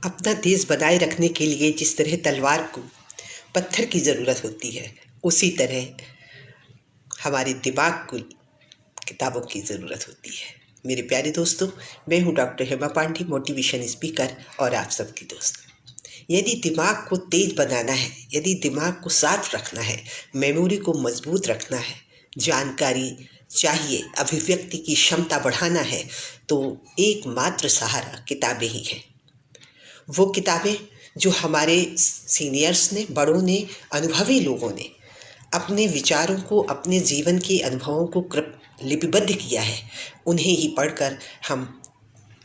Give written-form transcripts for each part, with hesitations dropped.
अपना देश बनाए रखने के लिए जिस तरह तलवार को पत्थर की ज़रूरत होती है, उसी तरह हमारे दिमाग को किताबों की ज़रूरत होती है। मेरे प्यारे दोस्तों, मैं हूँ doctor Hema Pande, motivation speaker और आप सबकी दोस्त। यदि दिमाग को तेज बनाना है, यदि दिमाग को साफ रखना है, मेमोरी को मजबूत रखना है, जानकारी चाहिए, अभिव्यक्ति की क्षमता बढ़ाना है, तो एकमात्र सहारा किताबें ही हैं। वो किताबें जो हमारे सीनियर्स ने, बड़ों ने, अनुभवी लोगों ने अपने विचारों को, अपने जीवन के अनुभवों को लिपिबद्ध किया है, उन्हें ही पढ़कर हम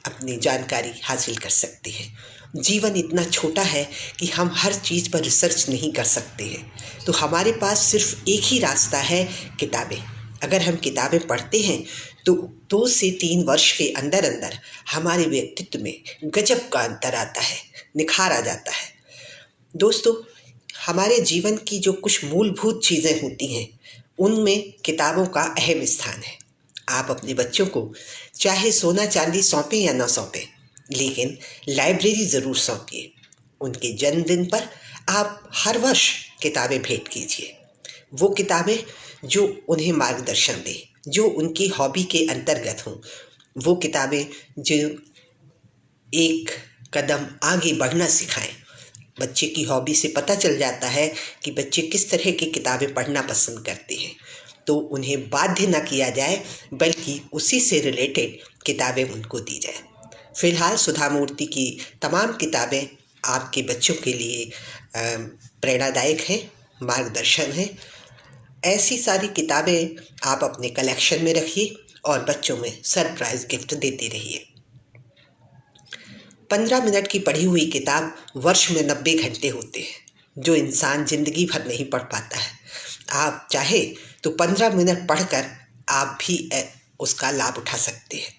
अपनी जानकारी हासिल कर सकते हैं। जीवन इतना छोटा है कि हम हर चीज़ पर रिसर्च नहीं कर सकते हैं, तो हमारे पास सिर्फ एक ही रास्ता है, किताबें। अगर हम किताबें पढ़ते हैं तो 2 से 3 वर्ष के अंदर अंदर हमारे व्यक्तित्व में गजब का अंतर आता है, निखार आ जाता है। दोस्तों, हमारे जीवन की जो कुछ मूलभूत चीज़ें होती हैं, उनमें किताबों का अहम स्थान है। आप अपने बच्चों को चाहे सोना चांदी सौंपें या ना सौंपें, लेकिन लाइब्रेरी ज़रूर सौंपिए। उनके जन्मदिन पर आप हर वर्ष किताबें भेंट कीजिए। वो किताबें जो उन्हें मार्गदर्शन दें, जो उनकी हॉबी के अंतर्गत हों, वो किताबें जो एक कदम आगे बढ़ना सिखाएं। बच्चे की हॉबी से पता चल जाता है कि बच्चे किस तरह की किताबें पढ़ना पसंद करते हैं, तो उन्हें बाध्य न किया जाए, बल्कि उसी से रिलेटेड किताबें उनको दी जाए। फिलहाल सुधा मूर्ति की तमाम किताबें आपके बच्चों के लिए प्रेरणादायक हैं, मार्गदर्शन हैं। ऐसी सारी किताबें आप अपने कलेक्शन में रखिए और बच्चों में सरप्राइज गिफ्ट देते रहिए। 15 मिनट की पढ़ी हुई किताब वर्ष में 90 घंटे होते हैं, जो इंसान जिंदगी भर नहीं पढ़ पाता है। आप चाहे तो 15 मिनट पढ़कर आप भी उसका लाभ उठा सकते हैं।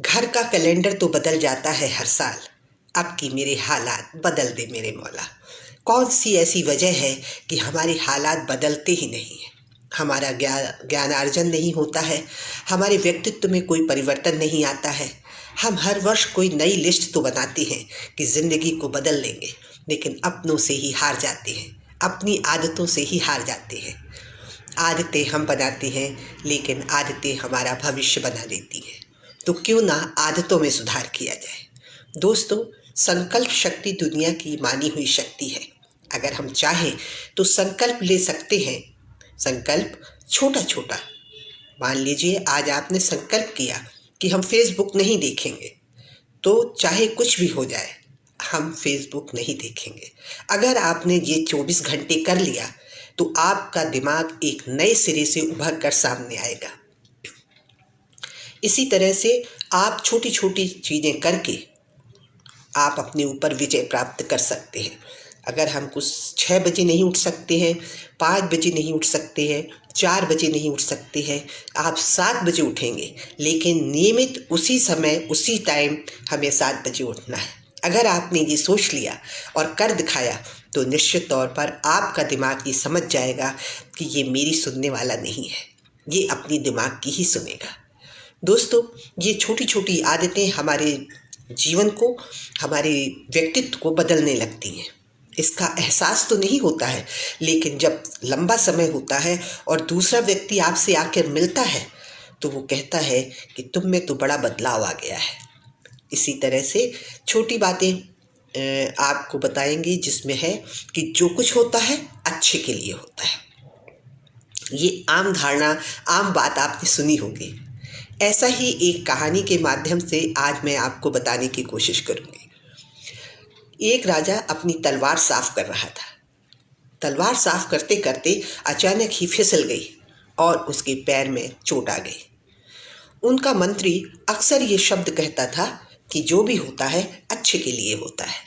घर का कैलेंडर तो बदल जाता है हर साल, अब की मेरे हालात बदल दे मेरे मौला। कौन सी ऐसी वजह है कि हमारे हालात बदलते ही नहीं हैं? हमारा ज्ञानार्जन नहीं होता है, हमारे व्यक्तित्व में कोई परिवर्तन नहीं आता है। हम हर वर्ष कोई नई लिस्ट तो बनाते हैं कि ज़िंदगी को बदल लेंगे, लेकिन अपनों से ही हार जाते हैं, अपनी आदतों से ही हार जाते हैं। आदतें हम बनाते हैं, लेकिन आदतें हमारा भविष्य बना देती हैं। तो क्यों ना आदतों में सुधार किया जाए। दोस्तों, संकल्प शक्ति दुनिया की मानी हुई शक्ति है। अगर हम चाहें तो संकल्प ले सकते हैं। संकल्प छोटा छोटा, मान लीजिए आज आपने संकल्प किया कि हम फेसबुक नहीं देखेंगे, तो चाहे कुछ भी हो जाए, हम फेसबुक नहीं देखेंगे। अगर आपने ये 24 घंटे कर लिया, तो आपका दिमाग एक नए सिरे से उभर कर सामने आएगा। इसी तरह से आप छोटी छोटी चीज़ें करके आप अपने ऊपर विजय प्राप्त कर सकते हैं। अगर हम कुछ 6 बजे नहीं उठ सकते हैं, 5 बजे नहीं उठ सकते हैं, 4 बजे नहीं उठ सकते हैं, आप 7 बजे उठेंगे, लेकिन नियमित उसी समय उसी टाइम हमें 7 बजे उठना है। अगर आपने ये सोच लिया और कर दिखाया, तो निश्चित तौर पर आपका दिमाग ये समझ जाएगा कि ये मेरी सुनने वाला नहीं है, ये अपनी दिमाग की ही सुनेगा। दोस्तों, ये छोटी छोटी आदतें हमारे जीवन को, हमारे व्यक्तित्व को बदलने लगती हैं। इसका एहसास तो नहीं होता है, लेकिन जब लंबा समय होता है और दूसरा व्यक्ति आपसे आकर मिलता है, तो वो कहता है कि तुम में तो बड़ा बदलाव आ गया है। इसी तरह से छोटी बातें आपको बताएंगे, जिसमें है कि जो कुछ होता है अच्छे के लिए होता है। ये आम धारणा, आम बात आपने सुनी होगी। ऐसा ही एक कहानी के माध्यम से आज मैं आपको बताने की कोशिश करूंगी। एक राजा अपनी तलवार साफ कर रहा था। तलवार साफ करते करते अचानक ही फिसल गई और उसके पैर में चोट आ गई। उनका मंत्री अक्सर ये शब्द कहता था कि जो भी होता है अच्छे के लिए होता है।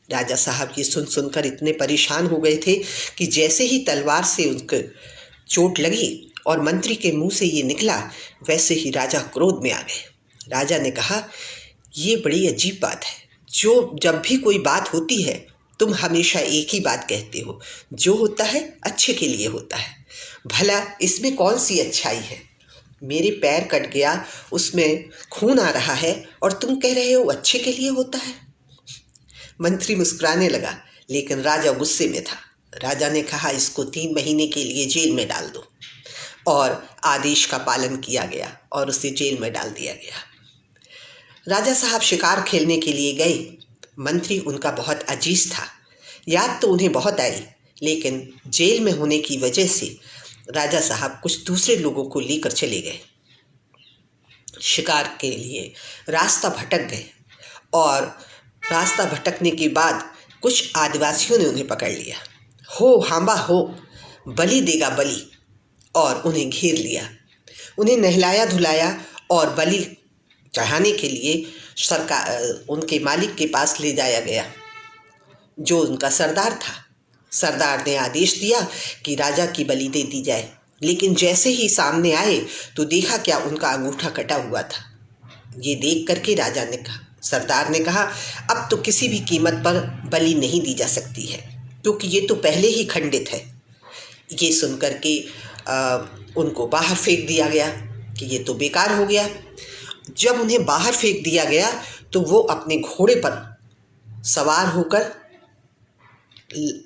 राजा साहब ये सुनकर इतने परेशान हो गए थे कि जैसे ही तलवार से उनको चोट लगी और मंत्री के मुंह से ये निकला, वैसे ही राजा क्रोध में आ गए। राजा ने कहा, ये बड़ी अजीब बात है, जब भी कोई बात होती है तुम हमेशा एक ही बात कहते हो, जो होता है अच्छे के लिए होता है। भला इसमें कौन सी अच्छाई है? मेरे पैर कट गया, उसमें खून आ रहा है और तुम कह रहे हो अच्छे के लिए होता है। मंत्री मुस्कुराने लगा, लेकिन राजा गुस्से में था। राजा ने कहा, इसको 3 महीने के लिए जेल में डाल दो। और आदेश का पालन किया गया और उसे जेल में डाल दिया गया। राजा साहब शिकार खेलने के लिए गए। मंत्री उनका बहुत अजीज था। याद तो उन्हें बहुत आई, लेकिन जेल में होने की वजह से राजा साहब कुछ दूसरे लोगों को लेकर चले गए। शिकार के लिए रास्ता भटक गए और रास्ता भटकने के बाद कुछ आदिवासियों ने उन्हें पकड़ लिया। हो हांबा हो, बलि देगा बलि, और उन्हें घेर लिया। उन्हें नहलाया धुलाया और बलि चढ़ाने के लिए सरकार उनके मालिक के पास ले जाया गया, जो उनका सरदार था। सरदार ने आदेश दिया कि राजा की बलि दे दी जाए, लेकिन जैसे ही सामने आए तो देखा क्या, उनका अंगूठा कटा हुआ था। ये देख करके सरदार ने कहा, अब तो किसी भी कीमत पर बलि नहीं दी जा सकती है, क्योंकि ये तो पहले ही खंडित है। ये सुनकर के उनको बाहर फेंक दिया गया कि ये तो बेकार हो गया। जब उन्हें बाहर फेंक दिया गया तो वो अपने घोड़े पर सवार होकर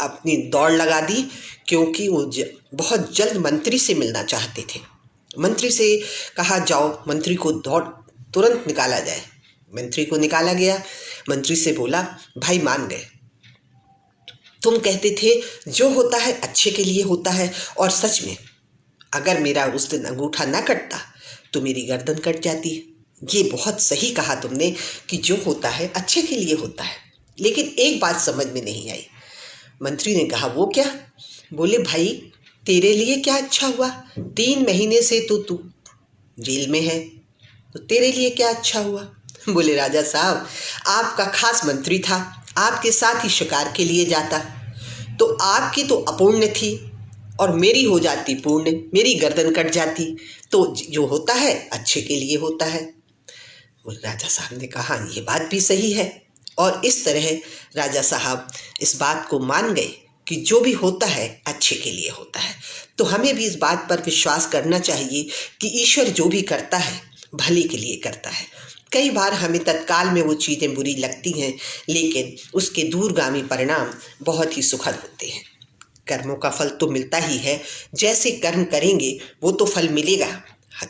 अपनी दौड़ लगा दी, क्योंकि वो बहुत जल्द मंत्री से मिलना चाहते थे। मंत्री से कहा, जाओ मंत्री को तुरंत निकाला जाए। मंत्री को निकाला गया। मंत्री से बोला, भाई मान गए, तुम कहते थे जो होता है अच्छे के लिए होता है, और सच में अगर मेरा उस दिन अंगूठा ना कटता तो मेरी गर्दन कट जाती है। ये बहुत सही कहा तुमने कि जो होता है अच्छे के लिए होता है, लेकिन एक बात समझ में नहीं आई। मंत्री ने कहा, वो क्या? बोले, भाई तेरे लिए क्या अच्छा हुआ? 3 महीने से तो तू जेल में है, तो तेरे लिए क्या अच्छा हुआ? बोले, राजा साहब आपका खास मंत्री था, आपके साथ ही शिकार के लिए जाता, तो आपकी तो अपूर्ण थी और मेरी हो जाती पूर्ण, मेरी गर्दन कट जाती, तो जो होता है अच्छे के लिए होता है। राजा साहब ने कहा, ये बात भी सही है। और इस तरह राजा साहब इस बात को मान गए कि जो भी होता है अच्छे के लिए होता है। तो हमें भी इस बात पर विश्वास करना चाहिए कि ईश्वर जो भी करता है भले के लिए करता है। कई बार हमें तत्काल में वो चीज़ें बुरी लगती हैं, लेकिन उसके दूरगामी परिणाम बहुत ही सुखद होते हैं। कर्मों का फल तो मिलता ही है, जैसे कर्म करेंगे वो तो फल मिलेगा,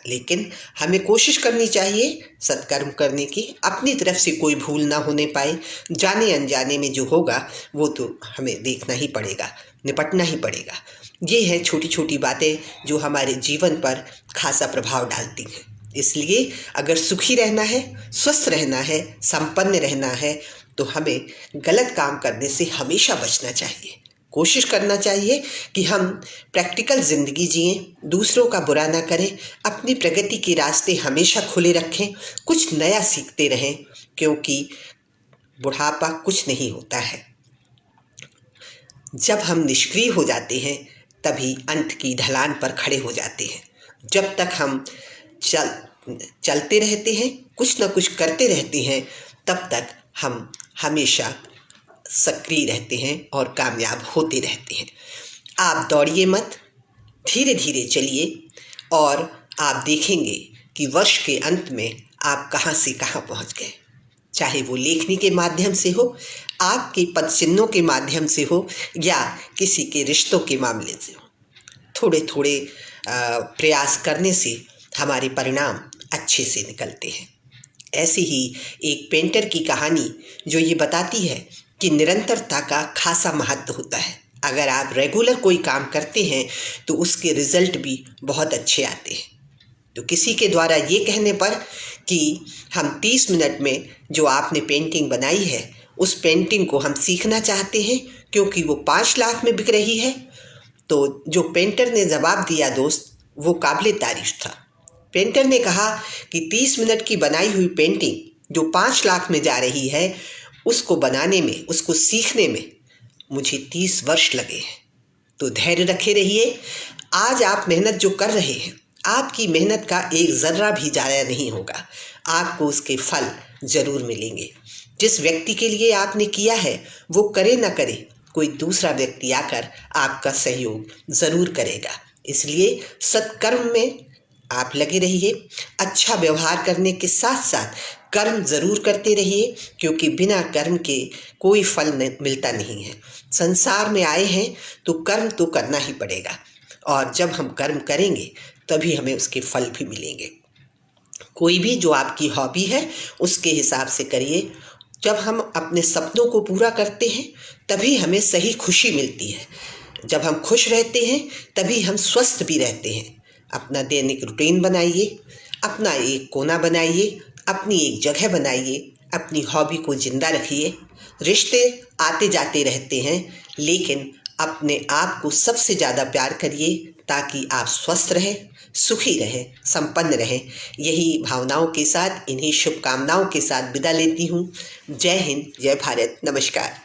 लेकिन हमें कोशिश करनी चाहिए सत्कर्म करने की। अपनी तरफ से कोई भूल ना होने पाए। जाने अनजाने में जो होगा वो तो हमें देखना ही पड़ेगा, निपटना ही पड़ेगा। ये हैं छोटी छोटी बातें जो हमारे जीवन पर खासा प्रभाव डालती हैं। इसलिए अगर सुखी रहना है, स्वस्थ रहना है, संपन्न रहना है, तो हमें गलत काम करने से हमेशा बचना चाहिए। कोशिश करना चाहिए कि हम प्रैक्टिकल ज़िंदगी जिएं, दूसरों का बुरा ना करें, अपनी प्रगति के रास्ते हमेशा खुले रखें, कुछ नया सीखते रहें, क्योंकि बुढ़ापा कुछ नहीं होता है। जब हम निष्क्रिय हो जाते हैं तभी अंत की ढलान पर खड़े हो जाते हैं। जब तक हम चलते रहते हैं, कुछ ना कुछ करते रहते हैं, तब तक हम हमेशा सक्रिय रहते हैं और कामयाब होते रहते हैं। आप दौड़िए मत, धीरे धीरे चलिए और आप देखेंगे कि वर्ष के अंत में आप कहाँ से कहाँ पहुँच गए। चाहे वो लेखनी के माध्यम से हो, आपके पद चिन्हों के माध्यम से हो, या किसी के रिश्तों के मामले से हो। थोड़े थोड़े प्रयास करने से हमारे परिणाम अच्छे से निकलते हैं। ऐसी ही एक पेंटर की कहानी जो ये बताती है कि निरंतरता का खासा महत्व होता है। अगर आप रेगुलर कोई काम करते हैं तो उसके रिजल्ट भी बहुत अच्छे आते हैं। तो किसी के द्वारा ये कहने पर कि हम 30 मिनट में जो आपने पेंटिंग बनाई है उस पेंटिंग को हम सीखना चाहते हैं क्योंकि वो 5 लाख में बिक रही है, तो जो पेंटर ने जवाब दिया दोस्त, वो काबिले तारीफ था। पेंटर ने कहा कि 30 मिनट की बनाई हुई पेंटिंग जो 5 लाख में जा रही है, उसको बनाने में, उसको सीखने में मुझे 30 वर्ष लगे हैं। तो धैर्य रखे रहिए। आज आप मेहनत जो कर रहे हैं, आपकी मेहनत का एक ज़र्रा भी ज़ाया नहीं होगा। आपको उसके फल ज़रूर मिलेंगे। जिस व्यक्ति के लिए आपने किया है वो करे ना करे, कोई दूसरा व्यक्ति आकर आपका सहयोग ज़रूर करेगा। इसलिए सत्कर्म में आप लगे रहिए। अच्छा व्यवहार करने के साथ साथ कर्म ज़रूर करते रहिए, क्योंकि बिना कर्म के कोई फल मिलता नहीं है। संसार में आए हैं तो कर्म तो करना ही पड़ेगा, और जब हम कर्म करेंगे तभी हमें उसके फल भी मिलेंगे। कोई भी जो आपकी हॉबी है उसके हिसाब से करिए। जब हम अपने सपनों को पूरा करते हैं तभी हमें सही खुशी मिलती है। जब हम खुश रहते हैं तभी हम स्वस्थ भी रहते हैं। अपना दैनिक रूटीन बनाइए, अपना एक कोना बनाइए, अपनी एक जगह बनाइए, अपनी हॉबी को जिंदा रखिए। रिश्ते आते जाते रहते हैं, लेकिन अपने आप को सबसे ज़्यादा प्यार करिए ताकि आप स्वस्थ रहें, सुखी रहें, संपन्न रहें। यही भावनाओं के साथ, इन्हीं शुभकामनाओं के साथ विदा लेती हूँ। जय हिंद, जय भारत, नमस्कार।